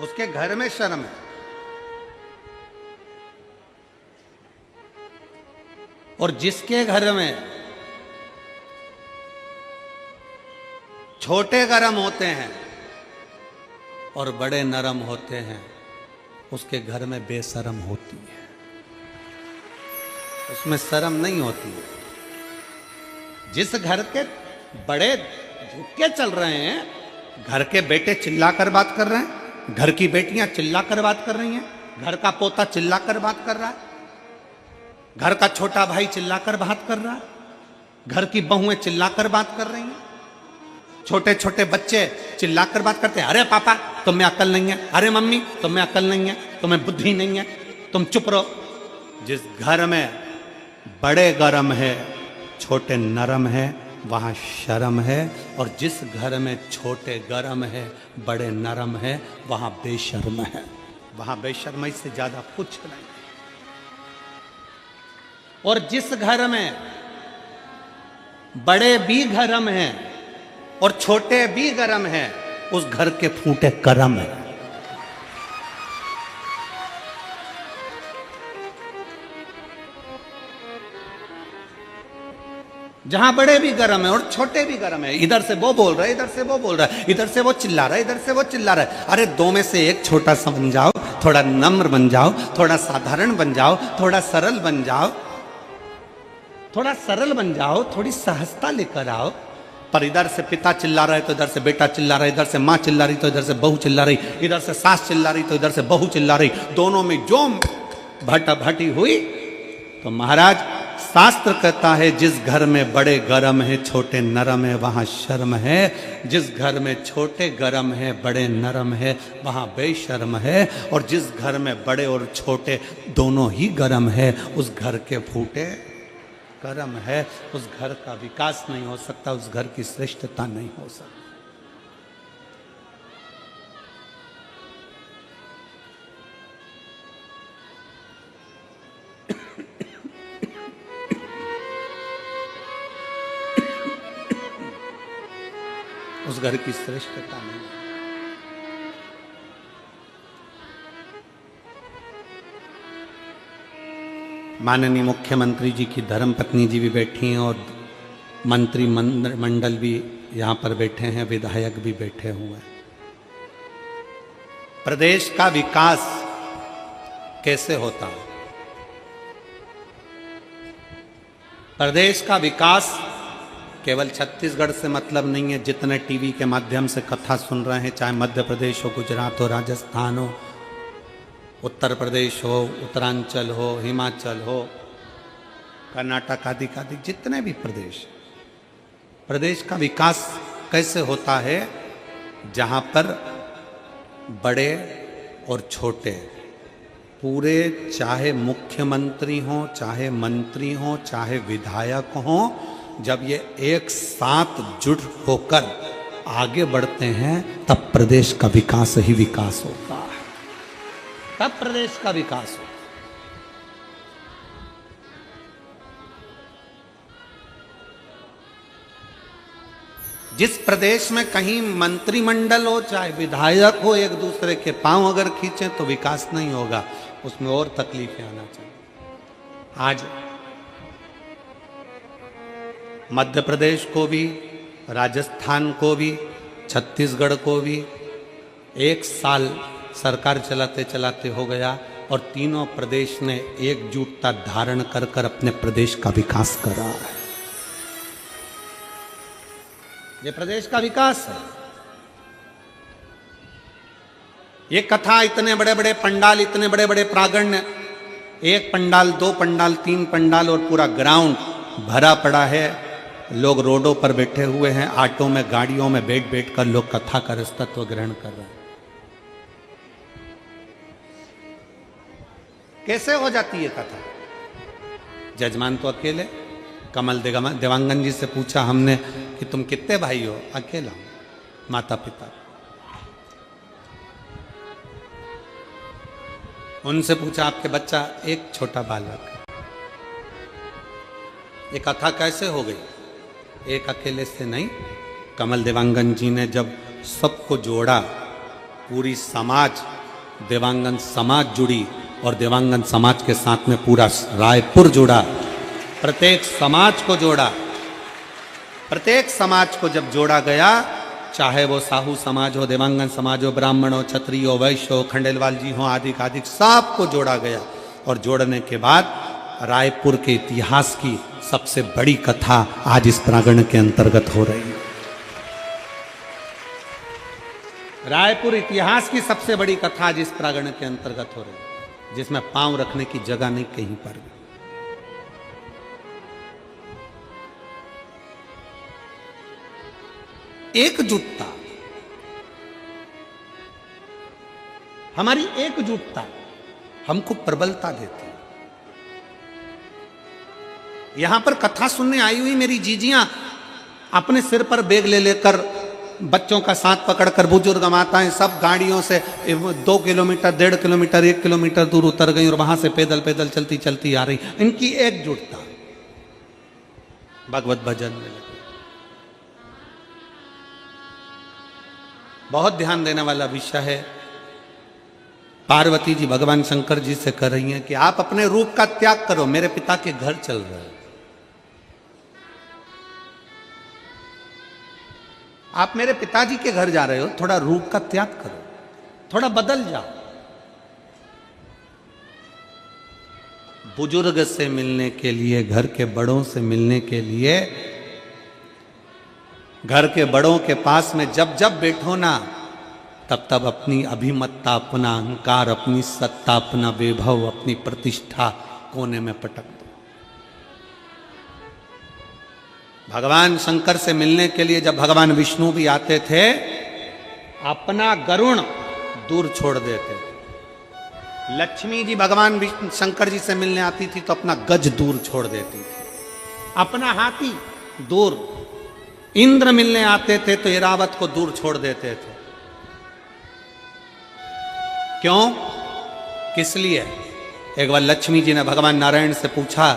उसके घर में शर्म है। और जिसके घर में छोटे गरम होते हैं और बड़े नरम होते हैं, उसके घर में बेशरम होती है, उसमें शर्म नहीं होती है। जिस घर के बड़े झुक के चल रहे हैं, घर के बेटे चिल्ला कर बात कर रहे हैं, घर की बेटियां चिल्ला कर बात कर रही हैं, घर का पोता चिल्ला कर बात कर रहा है, घर का छोटा भाई चिल्ला कर बात कर रहा है, घर की बहुएं चिल्ला कर बात कर रही हैं, छोटे छोटे बच्चे चिल्ला कर बात करते हैं, अरे पापा तुम में अकल नहीं है, अरे मम्मी तुम में अकल नहीं है, तुम्हें बुद्धि नहीं है, तुम चुप रहो। जिस घर में बड़े गरम है छोटे नरम है, वहां शर्म है। और जिस घर में छोटे गरम है बड़े नरम है, वहां बेशर्म है। वहां बेशर्मी से ज्यादा कुछ नहीं। और जिस घर में बड़े भी गरम हैं और छोटे भी गरम हैं, उस घर के फूटे करम है। जहां बड़े भी गरम है और छोटे भी गरम है, इधर से वो बोल रहा है, इधर से वो बोल रहा है, इधर से वो चिल्ला रहा है, इधर से वो चिल्ला रहा है। अरे दो में से एक छोटा सा बन जाओ, थोड़ा नम्र बन जाओ, थोड़ा साधारण बन जाओ, थोड़ा सरल बन जाओ, थोड़ा सरल बन जाओ, थोड़ी सहजता लेकर आओ। पर इधर से पिता चिल्ला रहा है तो इधर से बेटा चिल्ला रहा है, इधर से माँ चिल्ला रही तो इधर से बहू चिल्ला रही, इधर से सास चिल्ला रही तो इधर से बहू चिल्ला रही, दोनों में जो भटाभटी हुई। तो महाराज शास्त्र कहता है जिस घर में बड़े गरम है छोटे नरम है, वहां शर्म है। जिस घर में छोटे गरम है बड़े नरम है, वहां बेशर्म है। और जिस घर में बड़े और छोटे दोनों ही गरम है, उस घर के फूटे कर्म है। उस घर का विकास नहीं हो सकता, उस घर की श्रेष्ठता नहीं हो सकती। उस घर की श्रेष्ठता नहीं। माननीय मुख्यमंत्री जी की धर्मपत्नी जी भी बैठी हैं और मंत्री मंडल भी यहाँ पर बैठे हैं, विधायक भी बैठे हुए हैं। प्रदेश का विकास कैसे होता है? प्रदेश का विकास केवल छत्तीसगढ़ से मतलब नहीं है। जितने टीवी के माध्यम से कथा सुन रहे हैं, चाहे मध्य प्रदेश हो, गुजरात हो, राजस्थान हो, उत्तर प्रदेश हो, उत्तरांचल हो, हिमाचल हो, कर्नाटक आदि आदि जितने भी प्रदेश का विकास कैसे होता है? जहाँ पर बड़े और छोटे पूरे, चाहे मुख्यमंत्री हो, चाहे मंत्री हो, चाहे विधायक हो, जब ये एक साथ जुट होकर आगे बढ़ते हैं तब प्रदेश का विकास ही विकास होता है, तब प्रदेश का विकास हो। जिस प्रदेश में कहीं मंत्रिमंडल हो, चाहे विधायक हो, एक दूसरे के पांव अगर खींचे तो विकास नहीं होगा, उसमें और तकलीफें आना चाहिए। आज मध्य प्रदेश को भी, राजस्थान को भी, छत्तीसगढ़ को भी एक साल सरकार चलाते चलाते हो गया और तीनों प्रदेश ने एकजुटता धारण कर कर अपने प्रदेश का विकास करा है। ये प्रदेश का विकास है। ये कथा, इतने बड़े बड़े पंडाल, इतने बड़े बड़े प्रांगण, एक पंडाल, दो पंडाल, तीन पंडाल और पूरा ग्राउंड भरा पड़ा है। लोग रोडों पर बैठे हुए हैं, ऑटो में, गाड़ियों में बैठ बैठ कर लोग कथा का रसतत्व ग्रहण कर रहे हैं। कैसे हो जाती है कथा? जजमान तो अकेले। कमल देवांगन जी से पूछा हमने कि तुम कितने भाई हो? अकेला हूं, माता पिता। उनसे पूछा आपके बच्चा? एक छोटा बालक। ये कथा कैसे हो गई? एक अकेले से नहीं, कमल देवांगन जी ने जब सबको जोड़ा, पूरी समाज देवांगन समाज जुड़ी और देवांगन समाज के साथ में पूरा रायपुर जुड़ा, प्रत्येक समाज को जोड़ा। प्रत्येक समाज को जब जोड़ा गया, चाहे वो साहू समाज हो, देवांगन समाज हो, ब्राह्मण हो, क्षत्रिय हो, वैश्य हो, खंडेलवाल जी हो, आदि आदि सबको जोड़ा गया। और जोड़ने के बाद रायपुर के इतिहास की सबसे बड़ी कथा आज इस प्रांगण के अंतर्गत हो रही है। रायपुर इतिहास की सबसे बड़ी कथा आज इस प्रांगण के अंतर्गत हो रही है, जिसमें पांव रखने की जगह नहीं कहीं पर भी। एकजुटता, हमारी एकजुटता हमको प्रबलता देती है। यहां पर कथा सुनने आई हुई मेरी जीजियां अपने सिर पर बैग ले लेकर, बच्चों का साथ पकड़कर, बुजुर्ग माताएं सब गाड़ियों से 2 किलोमीटर, 1.5 किलोमीटर, 1 किलोमीटर दूर उतर गई और वहां से पैदल पैदल चलती चलती आ रही। इनकी एकजुटता, भगवत भजन में लगी। बहुत ध्यान देने वाला विषय है। पार्वती जी भगवान शंकर जी से कह रही हैं कि आप अपने रूप का त्याग करो, मेरे पिता के घर चल रहे हैं। आप मेरे पिताजी के घर जा रहे हो, थोड़ा रूप का त्याग करो, थोड़ा बदल जाओ। बुजुर्ग से मिलने के लिए, घर के बड़ों से मिलने के लिए, घर के बड़ों के पास में जब जब बैठो ना, तब तब अपनी अभिमत्ता, अपना अहंकार, अपनी सत्ता, अपना वैभव, अपनी प्रतिष्ठा कोने में पटक दो। भगवान शंकर से मिलने के लिए जब भगवान विष्णु भी आते थे, अपना गरुण दूर छोड़ देते थे। लक्ष्मी जी भगवान शंकर जी से मिलने आती थी तो अपना गज दूर छोड़ देती थी, अपना हाथी दूर। इंद्र मिलने आते थे तो ऐरावत को दूर छोड़ देते थे। क्यों? किस लिए? एक बार लक्ष्मी जी ने भगवान नारायण से पूछा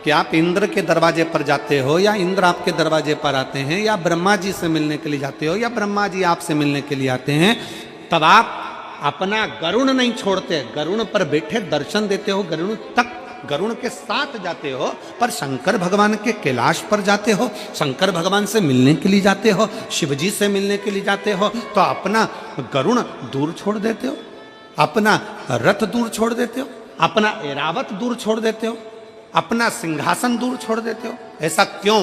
कि आप इंद्र के दरवाजे पर जाते हो या इंद्र आपके दरवाजे पर आते हैं, या ब्रह्मा जी से मिलने के लिए जाते हो या ब्रह्मा जी आपसे मिलने के लिए आते हैं? तब आप अपना गरुण नहीं छोड़ते, गरुण पर बैठे दर्शन देते हो, गरुण तक, गरुण के साथ जाते हो, पर शंकर भगवान के कैलाश पर जाते हो, शंकर भगवान से मिलने के लिए जाते हो, शिव जी से मिलने के लिए जाते हो, तो अपना गरुण दूर छोड़ देते हो, अपना रथ दूर छोड़ देते हो, अपना ऐरावत दूर छोड़ देते हो, अपना सिंहासन दूर छोड़ देते हो। ऐसा क्यों?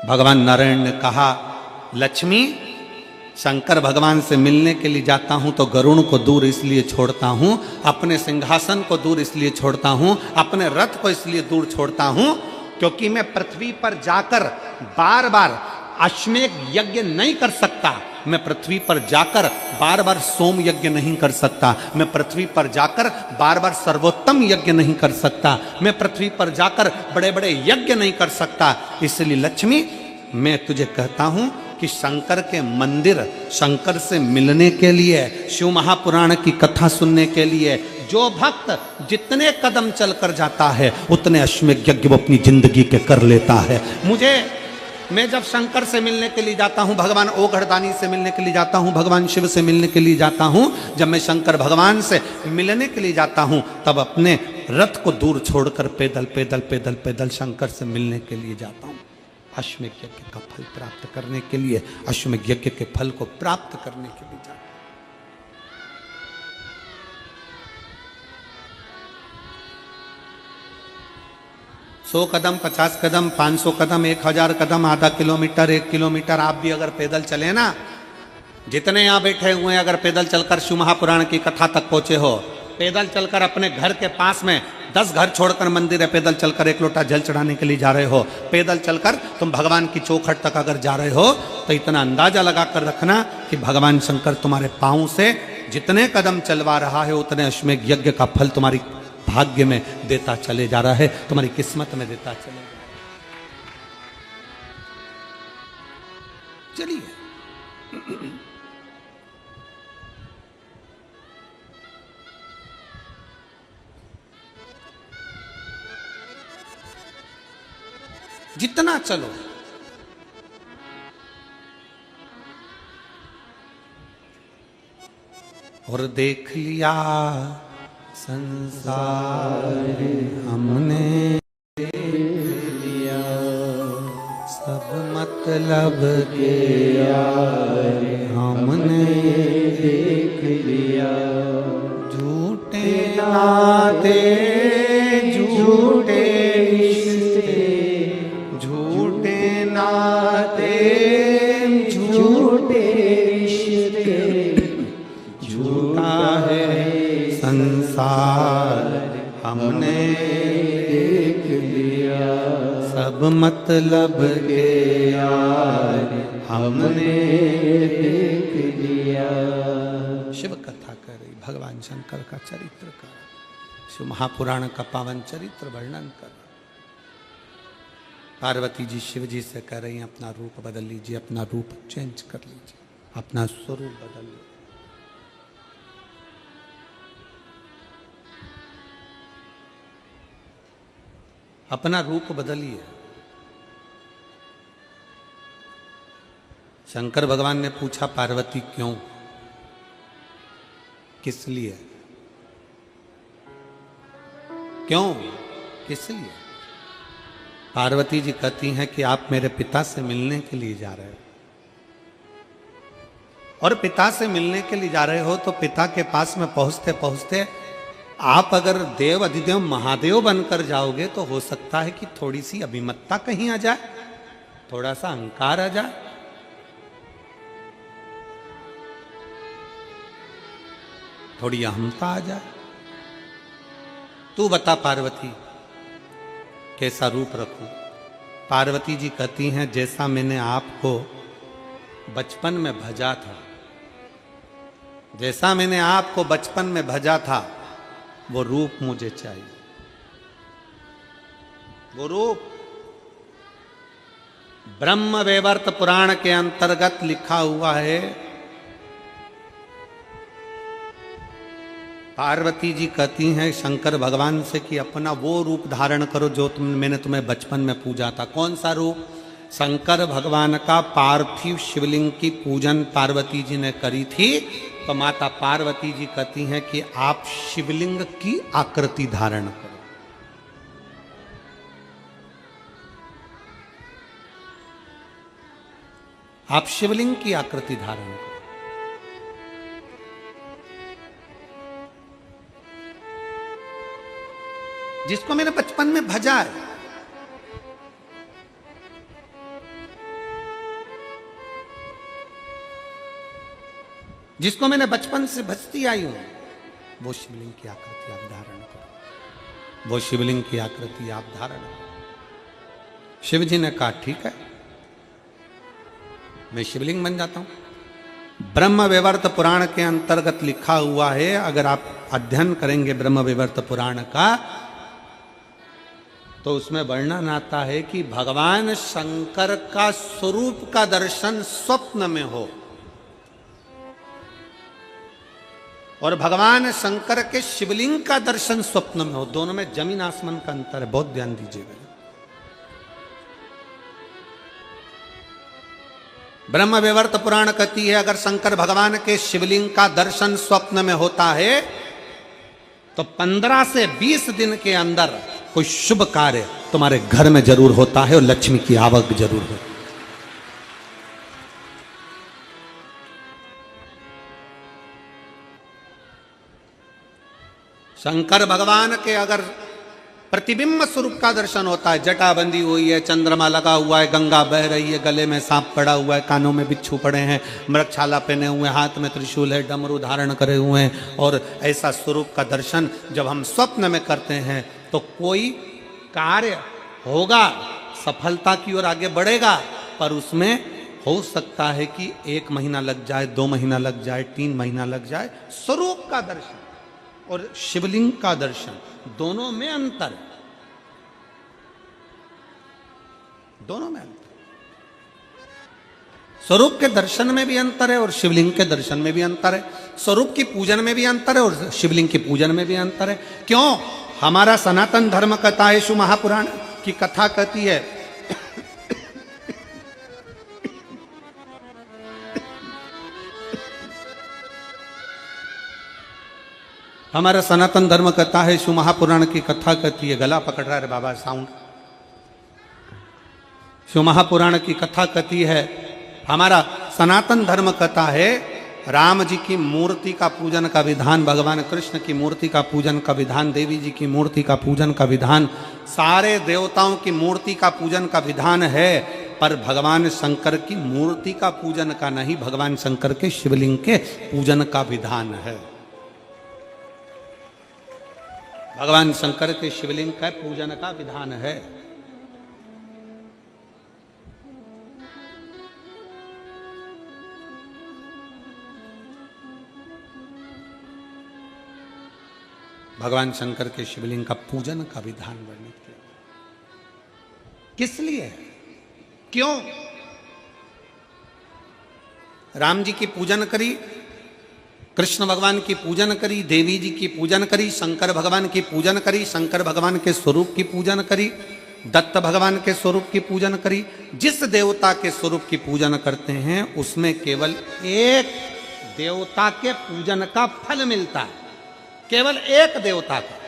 भगवान नारायण ने कहा, लक्ष्मी, शंकर भगवान से मिलने के लिए जाता हूं तो गरुण को दूर इसलिए छोड़ता हूं, अपने सिंहासन को दूर इसलिए छोड़ता हूं, अपने रथ को इसलिए दूर छोड़ता हूं, क्योंकि मैं पृथ्वी पर जाकर बार बार अश्वमेध यज्ञ नहीं कर सकता। मैं पृथ्वी पर जाकर बार बार सोम यज्ञ नहीं कर सकता। मैं पृथ्वी पर जाकर बार बार सर्वोत्तम यज्ञ नहीं कर सकता। मैं पृथ्वी पर जाकर बड़े बड़े यज्ञ नहीं कर सकता। इसलिए लक्ष्मी, मैं तुझे कहता हूं कि शंकर के मंदिर, शंकर से मिलने के लिए, शिव महापुराण की कथा सुनने के लिए जो भक्त जितने कदम चलकर जाता है, उतने अश्वमेध यज्ञ वो अपनी जिंदगी के कर लेता है। मैं जब शंकर से मिलने के लिए जाता हूं, भगवान ओघड़दानी से मिलने के लिए जाता हूं, भगवान शिव से मिलने के लिए जाता हूं, जब मैं शंकर भगवान से मिलने के लिए जाता हूं, तब अपने रथ को दूर छोड़कर पैदल पैदल पैदल पैदल शंकर से मिलने के लिए जाता हूं, अश्वमेध यज्ञ का फल प्राप्त करने के लिए, अश्वमेध यज्ञ के फल को प्राप्त करने के लिए जाता हूं। 100 कदम, 50 कदम, 500 कदम, 1000 कदम, आधा किलोमीटर, 1 किलोमीटर आप भी अगर पैदल चले ना, जितने यहाँ बैठे हुए हैं, अगर पैदल चलकर शिव महापुराण की कथा तक पहुंचे हो, पैदल चलकर अपने घर के पास में 10 घर छोड़कर मंदिर है, पैदल चलकर 1 लोटा जल चढ़ाने के लिए जा रहे हो, पैदल चलकर तुम भगवान की चौखट तक अगर जा रहे हो, तो इतना अंदाजा लगा कर रखना कि भगवान शंकर तुम्हारे पाँव से जितने कदम चलवा रहा है, उतने अश्वमेध यज्ञ का फल तुम्हारी भाग्य में देता चले जा रहा है, तुम्हारी किस्मत में देता चले जा रहा है। चलिए जितना चलो, और देख लिया संसार हमने, सब मतलब के यार हमने देख लिया। झूठे नाते झूठे रिश्ते, झूठे नाते झूठे रिश्ते, झूठा है संसार हमने देख लिया। सब मतलब के यार हमने देख लिया। शिव कथा कर रही, भगवान शंकर का चरित्र कर, शिव महापुराण का पावन चरित्र वर्णन कर। पार्वती जी शिव जी से कह रही हैं अपना रूप बदल लीजिए, अपना रूप चेंज कर लीजिए, अपना स्वरूप बदल लीजिए। अपना रूप बदलिए। शंकर भगवान ने पूछा पार्वती क्यों, किस लिए, क्यों, किस लिए? पार्वती जी कहती हैं कि आप मेरे पिता से मिलने के लिए जा रहे हो, और पिता से मिलने के लिए जा रहे हो तो पिता के पास में पहुंचते पहुंचते आप अगर देव अधिदेव महादेव बनकर जाओगे तो हो सकता है कि थोड़ी सी अभिमत्ता कहीं आ जाए, थोड़ा सा अहंकार आ जाए, थोड़ी अहमता आ जाए। तू बता पार्वती कैसा रूप रखूं? पार्वती जी कहती हैं जैसा मैंने आपको बचपन में भजा था, जैसा मैंने आपको बचपन में भजा था वो रूप मुझे चाहिए। वो रूप ब्रह्म वैवर्त पुराण के अंतर्गत लिखा हुआ है। पार्वती जी कहती हैं शंकर भगवान से कि अपना वो रूप धारण करो जो मैंने तुम्हें बचपन में पूजा था। कौन सा रूप? शंकर भगवान का पार्थिव शिवलिंग की पूजन पार्वती जी ने करी थी, तो माता पार्वती जी कहती हैं कि आप शिवलिंग की आकृति धारण करो। आप शिवलिंग की आकृति धारण करो। जिसको मैंने बचपन में भजा है, जिसको मैंने बचपन से भजती आई हूं, वो शिवलिंग की आकृति आप धारण करो, वो शिवलिंग की आकृति आप धारण करो। शिव जी ने कहा ठीक है, मैं शिवलिंग बन जाता हूं। ब्रह्म वैवर्त पुराण के अंतर्गत लिखा हुआ है, अगर आप अध्ययन करेंगे ब्रह्म वैवर्त पुराण का तो उसमें वर्णन आता है कि भगवान शंकर का स्वरूप का दर्शन स्वप्न में हो और भगवान शंकर के शिवलिंग का दर्शन स्वप्न में हो, दोनों में जमीन आसमान का अंतर है। बहुत ध्यान दीजिएगा। ब्रह्म वैवर्त पुराण कहती है अगर शंकर भगवान के शिवलिंग का दर्शन स्वप्न में होता है तो 15 से 20 दिन के अंदर कोई शुभ कार्य तुम्हारे घर में जरूर होता है और लक्ष्मी की आवक जरूर हो। शंकर भगवान के अगर प्रतिबिंब स्वरूप का दर्शन होता है, जटा बंदी हुई है, चंद्रमा लगा हुआ है, गंगा बह रही है, गले में सांप पड़ा हुआ है, कानों में बिच्छू पड़े हैं, मृगछाला पहने हुए, हाथ में त्रिशूल है, डमरू धारण करे हुए हैं, और ऐसा स्वरूप का दर्शन जब हम स्वप्न में करते हैं तो कोई कार्य होगा, सफलता की ओर आगे बढ़ेगा, पर उसमें हो सकता है कि 1 महीना लग जाए, 2 महीना लग जाए, 3 महीना लग जाए। स्वरूप का दर्शन और शिवलिंग का दर्शन दोनों में अंतर है, दोनों में अंतर। स्वरूप के दर्शन में भी अंतर है और शिवलिंग के दर्शन में भी अंतर है। स्वरूप की पूजन में भी अंतर है और शिवलिंग की पूजन में भी अंतर है। क्यों? हमारा सनातन धर्म कहता है, शिव महापुराण की कथा कहती है हमारा सनातन धर्म कहता है, शिव महापुराण की कथा कहती है, गला पकड़ रहा है बाबा साउंड। शिव महापुराण की कथा कहती है, हमारा सनातन धर्म कहता है, राम जी की मूर्ति का पूजन का विधान, भगवान कृष्ण की मूर्ति का पूजन का विधान, देवी जी की मूर्ति का पूजन का विधान, सारे देवताओं की मूर्ति का पूजन का विधान है, पर भगवान शंकर की मूर्ति का पूजन का नहीं, भगवान शंकर के शिवलिंग के पूजन का विधान है। भगवान शंकर के शिवलिंग का पूजन का विधान है। भगवान शंकर के शिवलिंग का पूजन का विधान वर्णित किया। किस लिए? क्यों? राम जी की पूजन करी, कृष्ण भगवान की पूजन करी, देवी जी की पूजन करी, शंकर भगवान की पूजन करी, शंकर भगवान के स्वरूप की पूजन करी, दत्त भगवान के स्वरूप की पूजन करी। जिस देवता के स्वरूप की पूजन करते हैं उसमें केवल एक देवता के पूजन का फल मिलता है, केवल एक देवता का।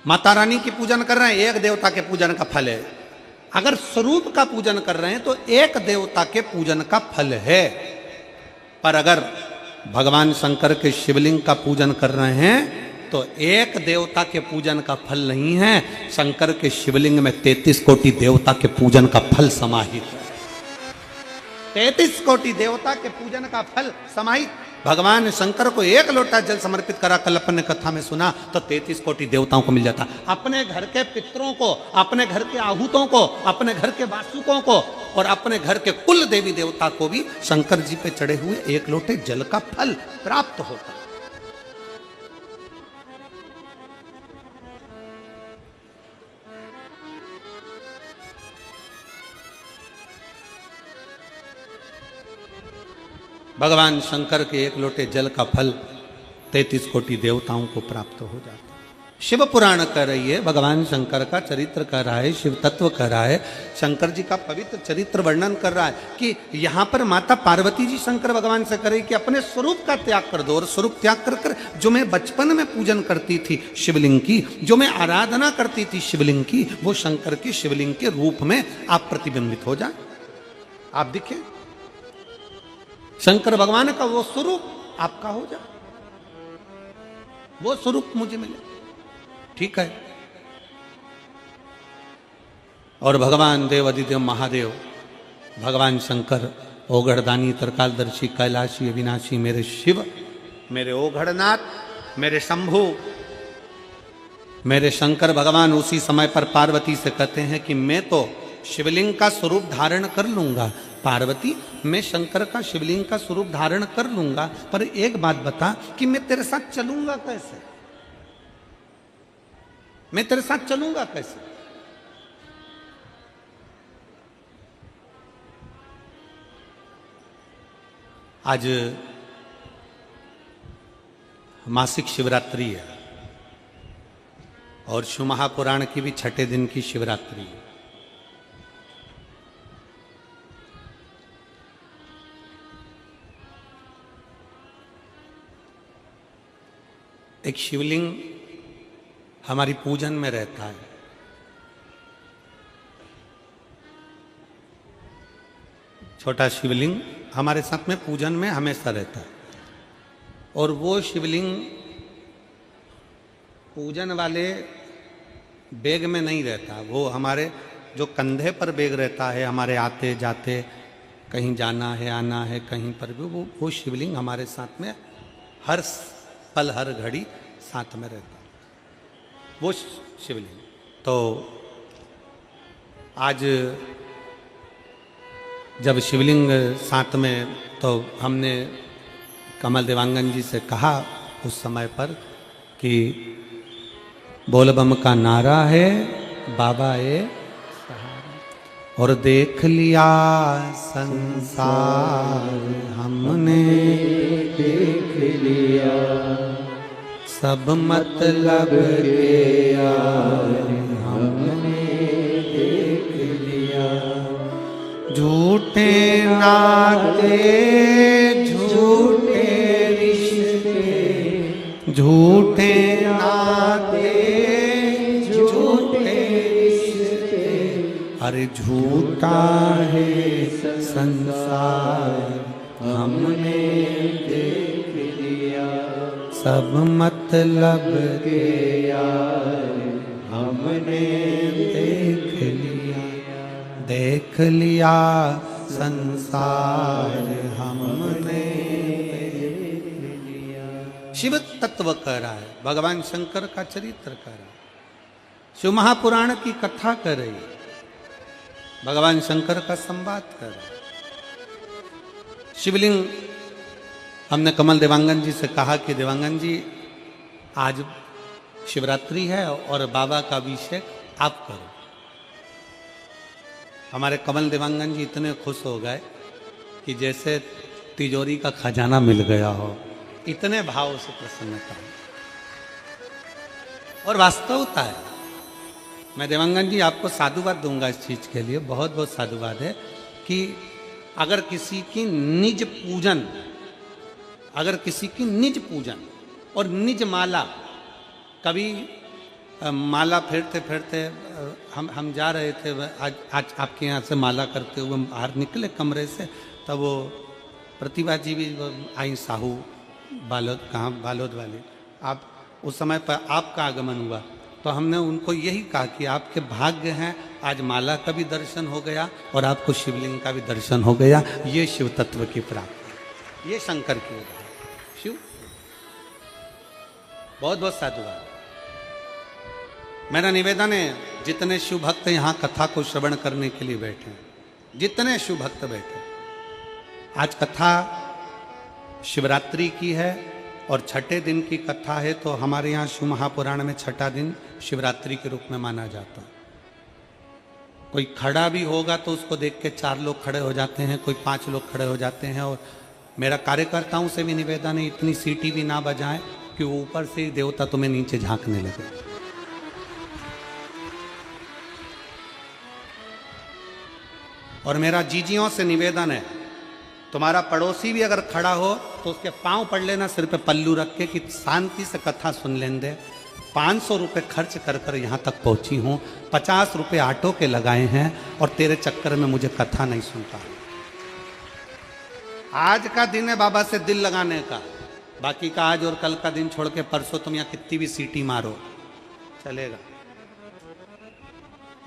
माता रानी की पूजन कर रहे हैं, एक देवता के पूजन का फल है। अगर स्वरूप का पूजन कर रहे हैं तो एक देवता के पूजन का फल है। पर अगर भगवान शंकर के शिवलिंग का पूजन कर रहे हैं तो एक देवता के पूजन का फल नहीं है, शंकर के शिवलिंग में 33 कोटि देवता के पूजन का फल समाहित है। 33 कोटि देवता के पूजन का फल समाहित। भगवान शंकर को एक लोटा जल समर्पित करा, कल अपन ने कथा में सुना, तो 33 कोटि देवताओं को मिल जाता। अपने घर के पितरों को, अपने घर के आहूतों को, अपने घर के वासुकों को और अपने घर के कुल देवी देवता को भी शंकर जी पे चढ़े हुए एक लोटे जल का फल प्राप्त होता। भगवान शंकर के एक लोटे जल का फल 33 कोटि देवताओं को प्राप्त हो जाता है। शिव पुराण कह रही है, भगवान शंकर का चरित्र कह रहा है, शिव तत्व कह रहा है, शंकर जी का पवित्र चरित्र वर्णन कर रहा है कि यहाँ पर माता पार्वती जी शंकर भगवान से करे कि अपने स्वरूप का त्याग कर दो, और स्वरूप त्याग कर कर जो मैं बचपन में पूजन करती थी शिवलिंग की, जो मैं आराधना करती थी शिवलिंग की, वो शंकर की शिवलिंग के रूप में आप प्रतिबिंबित हो जाए, आप दिखे, शंकर भगवान का वो स्वरूप आपका हो जाए, वो स्वरूप मुझे मिले, ठीक है। और भगवान देव अधिदेव महादेव, भगवान शंकर, ओघड़दानी, तरकालदर्शी, कैलाशी, अविनाशी, मेरे शिव, मेरे ओघड़नाथ, मेरे शंभु, मेरे शंकर भगवान उसी समय पर पार्वती से कहते हैं कि मैं तो शिवलिंग का स्वरूप धारण कर लूंगा, पार्वती मैं शंकर का शिवलिंग का स्वरूप धारण कर लूंगा, पर एक बात बता कि मैं तेरे साथ चलूंगा कैसे, मैं तेरे साथ चलूंगा कैसे। आज मासिक शिवरात्रि है और शिव महापुराण की भी 6ठे दिन की शिवरात्रि है। एक शिवलिंग हमारी पूजन में रहता है, छोटा शिवलिंग हमारे साथ में पूजन में हमेशा रहता है, और वो शिवलिंग पूजन वाले बैग में नहीं रहता, वो हमारे जो कंधे पर बैग रहता है, हमारे आते जाते कहीं जाना है आना है कहीं पर भी वो शिवलिंग हमारे साथ में हर पल हर घड़ी साथ में रहता है, वो शिवलिंग। तो आज जब शिवलिंग साथ में, तो हमने कमल देवांगन जी से कहा उस समय पर कि बोलबम का नारा है बाबा ए सहारा, और देख लिया संसार हमने, देख लिया सब मतलब के यार हमने झूठे नाते झूठे रिश्ते, झूठे नाते झूठे रिश्ते, अरे झूठा है संसार हमने देख लिया, सब मतलब के यार हमने देख लिया, देख लिया संसार हमने देख लिया। शिव तत्व कह रहा है, भगवान शंकर का चरित्र कह रहा है, शिव महापुराण की कथा कर रही है, भगवान शंकर का संवाद कर रहा है। शिवलिंग हमने कमल देवांगन जी से कहा कि देवांगन जी आज शिवरात्रि है और बाबा का अभिषेक आप करो। हमारे कमल देवांगन जी इतने खुश हो गए कि जैसे तिजोरी का खजाना मिल गया हो, इतने भाव से प्रसन्नता। और वास्तवता है, मैं देवांगन जी आपको साधुवाद दूंगा इस चीज के लिए, बहुत बहुत साधुवाद है कि अगर किसी की निज पूजन, अगर किसी की निज पूजन और निज माला, कभी माला फेरते फेरते हम जा रहे थे, आज आपके यहाँ से माला करते हुए बाहर निकले कमरे से, तब वो प्रतिभा जी भी आई, साहू बालोद, कहाँ बालोद वाली, आप उस समय पर आपका आगमन हुआ, तो हमने उनको यही कहा कि आपके भाग्य हैं, आज माला का भी दर्शन हो गया और आपको शिवलिंग का भी दर्शन हो गया। ये शिव तत्व की प्राप्ति, ये शंकर की उदाहरण। शिव बहुत बहुत साधुवाद। मेरा निवेदन है, जितने शिव भक्त यहाँ कथा को श्रवण करने के लिए बैठे हैं, जितने शिव भक्त बैठे, आज कथा शिवरात्रि की है और छठे दिन की कथा है, तो हमारे यहाँ शिव महापुराण में छठा दिन शिवरात्रि के रूप में माना जाता है। कोई खड़ा भी होगा तो उसको देख के 4 लोग खड़े हो जाते हैं, कोई 5 लोग खड़े हो जाते हैं। और मेरा कार्यकर्ताओं से भी निवेदन है, इतनी सीटी भी ना बजाएं कि वो ऊपर से ही देवता तुम्हें नीचे झांकने लगे। और मेरा जीजियों से निवेदन है, तुम्हारा पड़ोसी भी अगर खड़ा हो तो उसके पांव पड़ लेना सिर पे पल्लू रख के कि शांति से कथा सुन लें दे। 500 रुपये खर्च कर कर यहाँ तक पहुँची हूँ, 50 रुपये ऑटो के लगाए हैं और तेरे चक्कर में मुझे कथा नहीं सुनता। आज का दिन है बाबा से दिल लगाने का, बाकी का आज और कल का दिन छोड़ के परसों तुम यहाँ कितनी भी सीटी मारो चलेगा,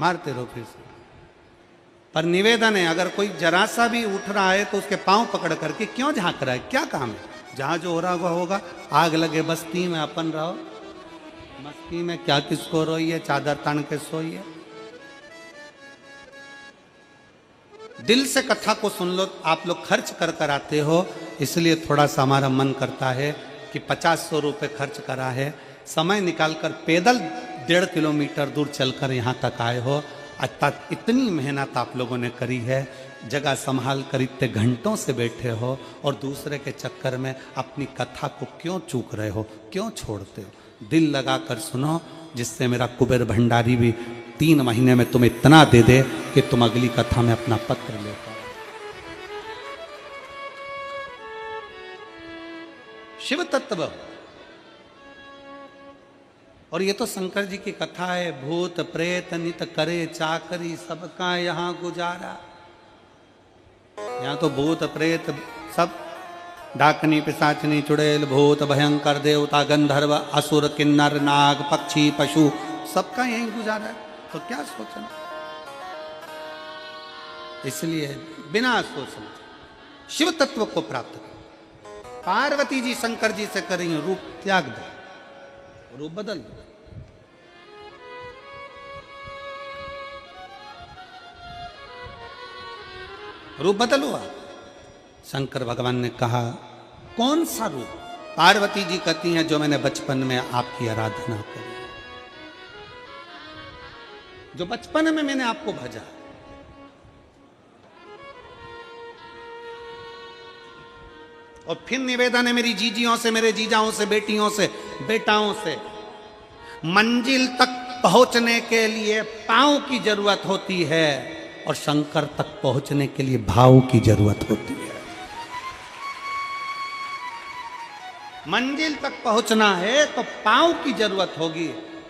मारते रहो फिर से। पर निवेदन है, अगर कोई जरा सा भी उठ रहा है तो उसके पांव पकड़ करके क्यों झांक रहा है, क्या काम है, जहां जो हो रहा होगा। आग लगे बस्ती में अपन रहो, मस्ती में क्या किसको रोइए, चादर तान के सोइए। दिल से कथा को सुन लो। आप लोग खर्च कर कर आते हो, इसलिए थोड़ा सा हमारा मन करता है कि 50-100 रुपये खर्च करा है, समय निकालकर पैदल 1.5 किलोमीटर दूर चलकर यहाँ तक आए हो। इतनी मेहनत आप लोगों ने करी है, जगह संभाल कर इतने घंटों से बैठे हो और दूसरे के चक्कर में अपनी कथा को क्यों चूक रहे हो, क्यों छोड़ते हो। दिल लगा कर सुनो, जिससे मेरा कुबेर भंडारी भी 3 महीने में तुम्हें इतना दे दे कि तुम अगली कथा में अपना पत्र ले पाओ। शिव तत्व। और ये तो शंकर जी की कथा है, भूत प्रेत नित करे चाकरी, सबका यहाँ गुजारा। यहाँ तो भूत प्रेत सब, डाकनी पिशाचनी चुड़ैल भूत भयंकर देवता गंधर्व असुर किन्नर नाग पक्षी पशु, सबका यही गुजारा है, तो क्या सोचना। इसलिए बिना सोचना शिव तत्व को प्राप्त कर। पार्वती जी शंकर जी से करेंगे रूप त्याग दो, रूप बदल दो। रूप बदलो। शंकर भगवान ने कहा कौन सा रूप? पार्वती जी कहती हैं जो मैंने बचपन में आपकी आराधना करी, जो बचपन में मैंने आपको भजा। और फिर निवेदन है मेरी जीजियों से, मेरे जीजाओं से, बेटियों से, बेटाओं से, मंजिल तक पहुंचने के लिए पांव की जरूरत होती है, और शंकर तक पहुंचने के लिए भाव की जरूरत होती है। मंजिल तक पहुंचना है तो पांव की जरूरत होगी,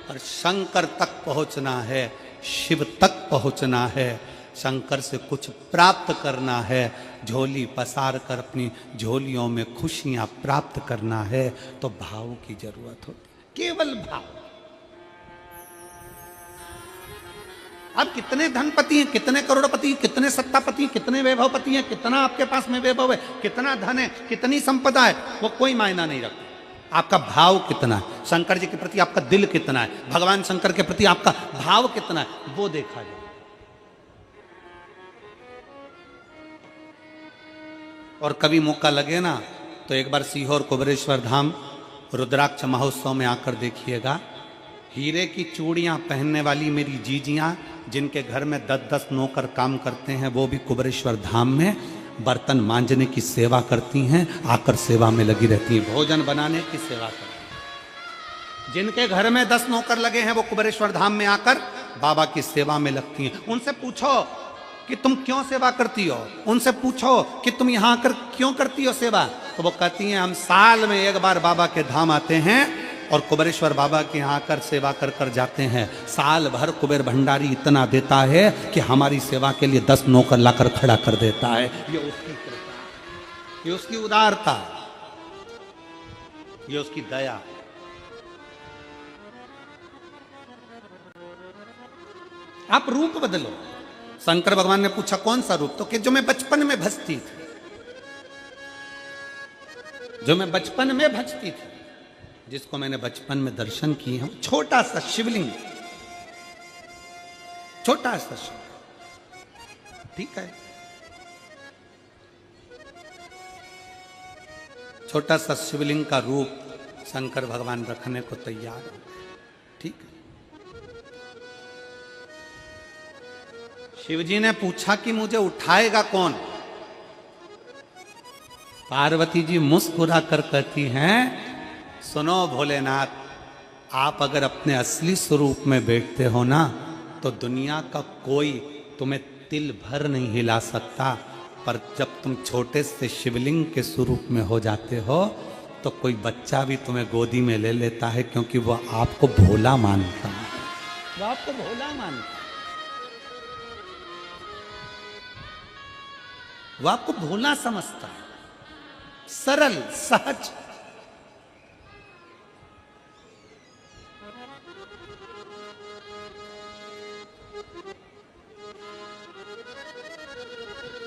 और शंकर तक पहुंचना है, शिव तक पहुंचना है, शंकर से कुछ प्राप्त करना है, झोली पसार कर अपनी झोलियों में खुशियां प्राप्त करना है, तो भाव की जरूरत होती है, केवल भाव। अब कितने धनपति हैं, कितने करोड़पति, कितने सत्तापति, कितने वैभवपति हैं, कितना आपके पास में वैभव है, कितना धन है, कितनी संपदा है, वो कोई मायना नहीं रखता। आपका भाव कितना है, शंकर जी के प्रति आपका दिल कितना है, भगवान शंकर के प्रति आपका भाव कितना है, वो देखा जाए। और कभी मौका लगे ना तो एक बार सीहोर कुबेरेश्वर धाम रुद्राक्ष महोत्सव में आकर देखिएगा। हीरे की चूड़ियां पहनने वाली मेरी जीजियां, जिनके घर में 10-10 नौकर काम करते हैं, वो भी कुबेरेश्वर धाम में बर्तन मांजने की सेवा करती हैं, आकर सेवा में लगी रहती हैं, भोजन बनाने की सेवा करती हैं। जिनके घर में 10 नौकर लगे हैं, वो कुबेरेश्वर धाम में आकर बाबा की सेवा में लगती हैं। उनसे पूछो कि तुम क्यों सेवा करती हो, उनसे पूछो कि तुम यहां आकर क्यों करती हो सेवा, तो वो कहती हैं हम साल में एक बार बाबा के धाम आते हैं और कुबेरेश्वर बाबा के यहाँ आकर सेवा कर कर जाते हैं। साल भर कुबेर भंडारी इतना देता है कि हमारी सेवा के लिए 10 नौकर लाकर खड़ा कर देता है। ये उसकी कृपा, ये उसकी उदारता, ये उसकी दया। आप रूप बदलो। शंकर भगवान ने पूछा कौन सा रूप, तो कि जो मैं बचपन में भजती थी, जो मैं बचपन में भजती थी, जिसको मैंने बचपन में दर्शन किए हैं, छोटा सा शिवलिंग, छोटा सा शिवलिंग, ठीक है, छोटा सा शिवलिंग का रूप शंकर भगवान रखने को तैयार है, ठीक है। शिवजी ने पूछा कि मुझे उठाएगा कौन। पार्वती जी मुस्कुरा कर कहती हैं, सुनो भोलेनाथ, आप अगर अपने असली स्वरूप में बैठते हो ना, तो दुनिया का कोई तुम्हें तिल भर नहीं हिला सकता, पर जब तुम छोटे से शिवलिंग के स्वरूप में हो जाते हो, तो कोई बच्चा भी तुम्हें गोदी में ले लेता है, क्योंकि वो आपको भोला मानता है, वो आपको भोला मानता है, वो आपको भोला समझता है, सरल सहज।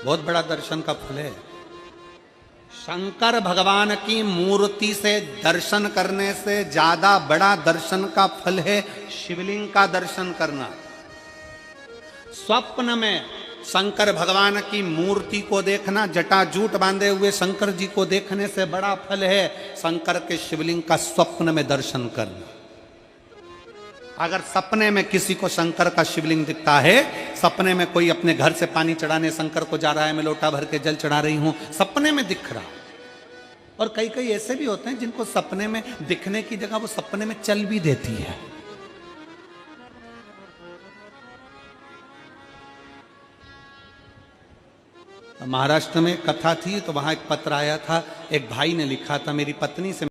बहुत बड़ा दर्शन का फल है। शंकर भगवान की मूर्ति से दर्शन करने से ज्यादा बड़ा दर्शन का फल है शिवलिंग का दर्शन करना। स्वप्न में शंकर भगवान की मूर्ति को देखना, जटाजूट बांधे हुए शंकर जी को देखने से बड़ा फल है शंकर के शिवलिंग का स्वप्न में दर्शन करना। अगर सपने में किसी को शंकर का शिवलिंग दिखता है, सपने में कोई अपने घर से पानी चढ़ाने शंकर को जा रहा है, मैं लोटा भर के जल चढ़ा रही हूं, सपने में दिख रहा। और कई कई ऐसे भी होते हैं जिनको सपने में दिखने की जगह वो सपने में चल भी देती है। महाराष्ट्र में कथा थी, तो वहां एक पत्र आया था, एक भाई ने लिखा था, मेरी पत्नी से